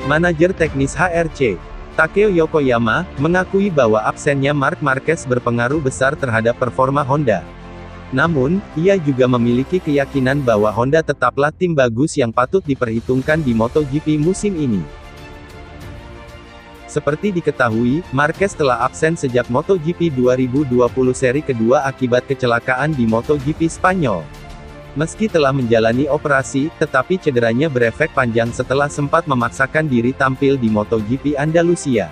Manajer teknis HRC, Takeo Yokoyama, mengakui bahwa absennya Marc Marquez berpengaruh besar terhadap performa Honda. Namun, ia juga memiliki keyakinan bahwa Honda tetaplah tim bagus yang patut diperhitungkan di MotoGP musim ini. Seperti diketahui, Marquez telah absen sejak MotoGP 2020 seri kedua akibat kecelakaan di MotoGP Spanyol. Meski telah menjalani operasi, tetapi cederanya berefek panjang setelah sempat memaksakan diri tampil di MotoGP Andalusia.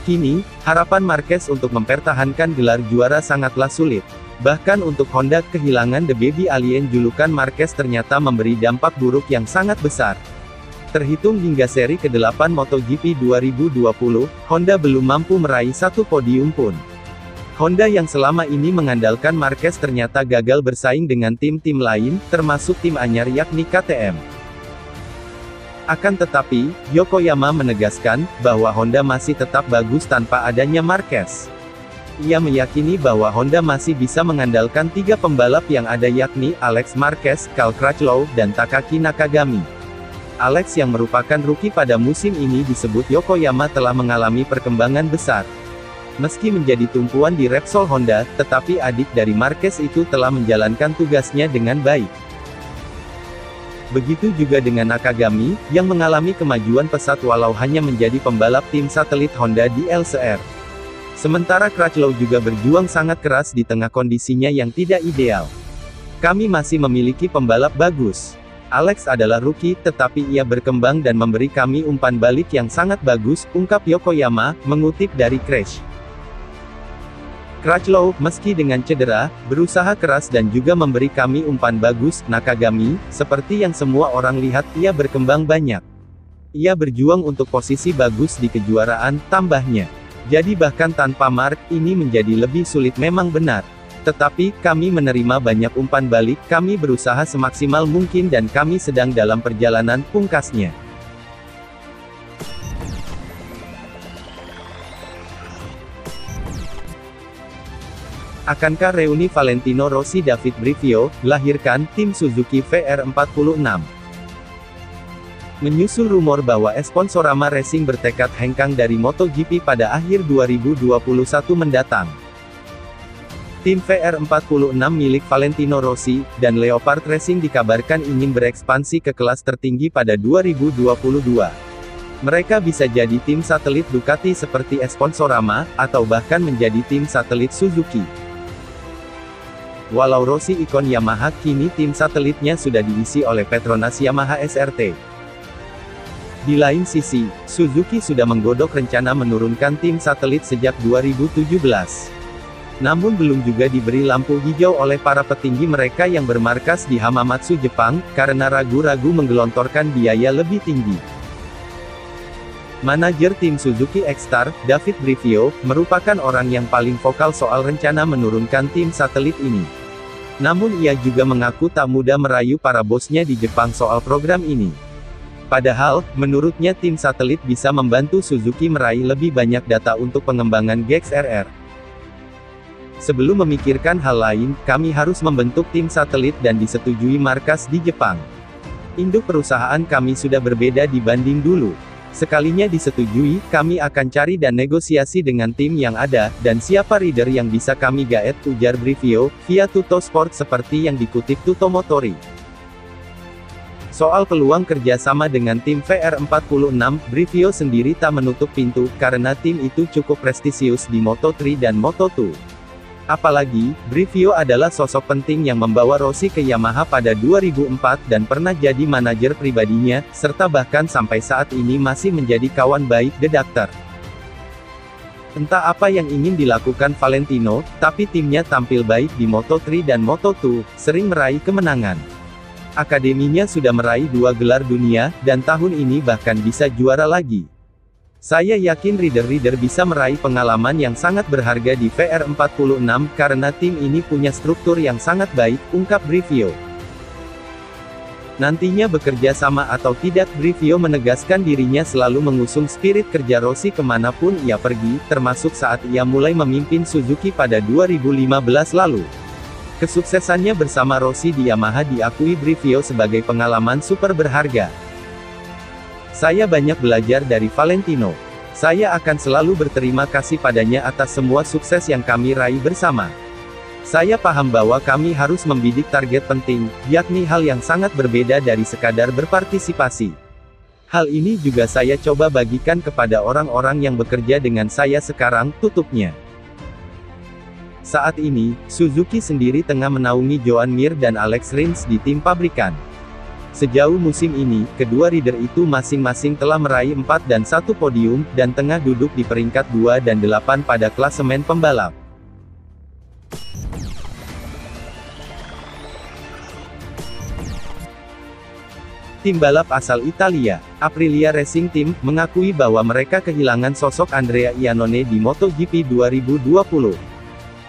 Kini, harapan Marquez untuk mempertahankan gelar juara sangatlah sulit. Bahkan untuk Honda, kehilangan The Baby Alien julukan Marquez ternyata memberi dampak buruk yang sangat besar. Terhitung hingga seri ke-8 MotoGP 2020, Honda belum mampu meraih satu podium pun. Honda yang selama ini mengandalkan Marquez ternyata gagal bersaing dengan tim-tim lain, termasuk tim anyar yakni KTM. Akan tetapi, Yokoyama menegaskan, bahwa Honda masih tetap bagus tanpa adanya Marquez. Ia meyakini bahwa Honda masih bisa mengandalkan 3 pembalap yang ada yakni, Alex Marquez, Cal Crutchlow, dan Takaki Nakagami. Alex yang merupakan rookie pada musim ini disebut Yokoyama telah mengalami perkembangan besar. Meski menjadi tumpuan di Repsol Honda, tetapi adik dari Marquez itu telah menjalankan tugasnya dengan baik. Begitu juga dengan Nakagami, yang mengalami kemajuan pesat walau hanya menjadi pembalap tim satelit Honda di LCR. Sementara Crutchlow juga berjuang sangat keras di tengah kondisinya yang tidak ideal. Kami masih memiliki pembalap bagus. Alex adalah rookie, tetapi ia berkembang dan memberi kami umpan balik yang sangat bagus, ungkap Yokoyama, mengutip dari Crash. Crutchlow, meski dengan cedera, berusaha keras dan juga memberi kami umpan bagus. Nakagami, seperti yang semua orang lihat, ia berkembang banyak. Ia berjuang untuk posisi bagus di kejuaraan, tambahnya. Jadi bahkan tanpa Mark, ini menjadi lebih sulit memang benar. Tetapi, kami menerima banyak umpan balik, kami berusaha semaksimal mungkin dan kami sedang dalam perjalanan, pungkasnya. Akankah reuni Valentino Rossi David Brivio, lahirkan, tim Suzuki VR46? Menyusul rumor bahwa Sponsorama Racing bertekad hengkang dari MotoGP pada akhir 2021 mendatang. Tim VR46 milik Valentino Rossi, dan Leopard Racing dikabarkan ingin berekspansi ke kelas tertinggi pada 2022. Mereka bisa jadi tim satelit Ducati seperti Sponsorama, atau bahkan menjadi tim satelit Suzuki. Walau Rossi ikon Yamaha, kini tim satelitnya sudah diisi oleh Petronas Yamaha SRT. Di lain sisi, Suzuki sudah menggodok rencana menurunkan tim satelit sejak 2017. Namun belum juga diberi lampu hijau oleh para petinggi mereka yang bermarkas di Hamamatsu, Jepang, karena ragu-ragu menggelontorkan biaya lebih tinggi. Manajer tim Suzuki X-Star, David Brivio, merupakan orang yang paling vokal soal rencana menurunkan tim satelit ini. Namun ia juga mengaku tak mudah merayu para bosnya di Jepang soal program ini. Padahal, menurutnya tim satelit bisa membantu Suzuki meraih lebih banyak data untuk pengembangan GXRR. Sebelum memikirkan hal lain, kami harus membentuk tim satelit dan disetujui markas di Jepang. Induk perusahaan kami sudah berbeda dibanding dulu. Sekalinya disetujui, kami akan cari dan negosiasi dengan tim yang ada, dan siapa rider yang bisa kami gaet, ujar Brivio, via Tutto Sport seperti yang dikutip Tutto Motori. Soal peluang kerjasama dengan tim VR46, Brivio sendiri tak menutup pintu, karena tim itu cukup prestisius di Moto3 dan Moto2. Apalagi, Brivio adalah sosok penting yang membawa Rossi ke Yamaha pada 2004 dan pernah jadi manajer pribadinya, serta bahkan sampai saat ini masih menjadi kawan baik The Doctor. Entah apa yang ingin dilakukan Valentino, tapi timnya tampil baik di Moto3 dan Moto2, sering meraih kemenangan. Akademinya sudah meraih 2 gelar dunia, dan tahun ini bahkan bisa juara lagi. Saya yakin rider-rider bisa meraih pengalaman yang sangat berharga di VR46 karena tim ini punya struktur yang sangat baik, ungkap Brivio. Nantinya bekerja sama atau tidak, Brivio menegaskan dirinya selalu mengusung spirit kerja Rossi kemanapun ia pergi, termasuk saat ia mulai memimpin Suzuki pada 2015 lalu. Kesuksesannya bersama Rossi di Yamaha diakui Brivio sebagai pengalaman super berharga. Saya banyak belajar dari Valentino. Saya akan selalu berterima kasih padanya atas semua sukses yang kami raih bersama. Saya paham bahwa kami harus membidik target penting, yakni hal yang sangat berbeda dari sekadar berpartisipasi. Hal ini juga saya coba bagikan kepada orang-orang yang bekerja dengan saya sekarang, tutupnya. Saat ini, Suzuki sendiri tengah menaungi Joan Mir dan Alex Rins di tim pabrikan. Sejauh musim ini, kedua rider itu masing-masing telah meraih 4 dan 1 podium, dan tengah duduk di peringkat 2 dan 8 pada klasemen pembalap. Tim balap asal Italia, Aprilia Racing Team, mengakui bahwa mereka kehilangan sosok Andrea Iannone di MotoGP 2020.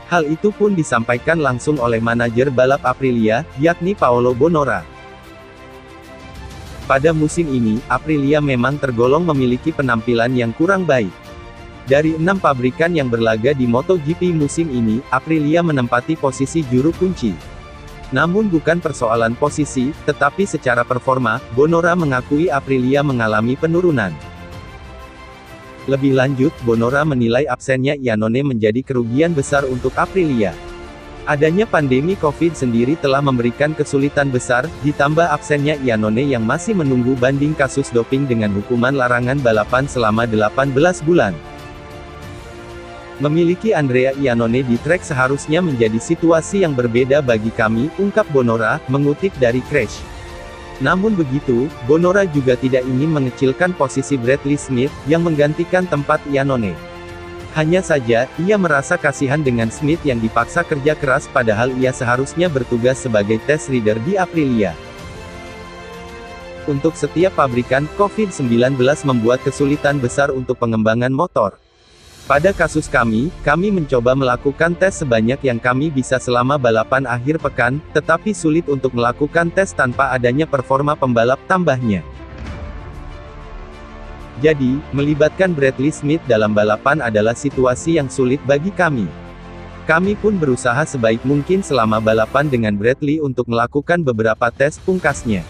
Hal itu pun disampaikan langsung oleh manajer balap Aprilia, yakni Paolo Bonora. Pada musim ini, Aprilia memang tergolong memiliki penampilan yang kurang baik. Dari 6 pabrikan yang berlaga di MotoGP musim ini, Aprilia menempati posisi juru kunci. Namun bukan persoalan posisi, tetapi secara performa, Bonora mengakui Aprilia mengalami penurunan. Lebih lanjut, Bonora menilai absennya Iannone menjadi kerugian besar untuk Aprilia. Adanya pandemi Covid sendiri telah memberikan kesulitan besar, ditambah absennya Iannone yang masih menunggu banding kasus doping dengan hukuman larangan balapan selama 18 bulan. Memiliki Andrea Iannone di trek seharusnya menjadi situasi yang berbeda bagi kami, ungkap Bonora, mengutip dari Crash. Namun begitu, Bonora juga tidak ingin mengecilkan posisi Bradley Smith, yang menggantikan tempat Iannone. Hanya saja, ia merasa kasihan dengan Smith yang dipaksa kerja keras padahal ia seharusnya bertugas sebagai test rider di Aprilia. Untuk setiap pabrikan, COVID-19 membuat kesulitan besar untuk pengembangan motor. Pada kasus kami mencoba melakukan tes sebanyak yang kami bisa selama balapan akhir pekan, tetapi sulit untuk melakukan tes tanpa adanya performa pembalap, tambahnya. Jadi, melibatkan Bradley Smith dalam balapan adalah situasi yang sulit bagi kami. Kami pun berusaha sebaik mungkin selama balapan dengan Bradley untuk melakukan beberapa tes, pungkasnya.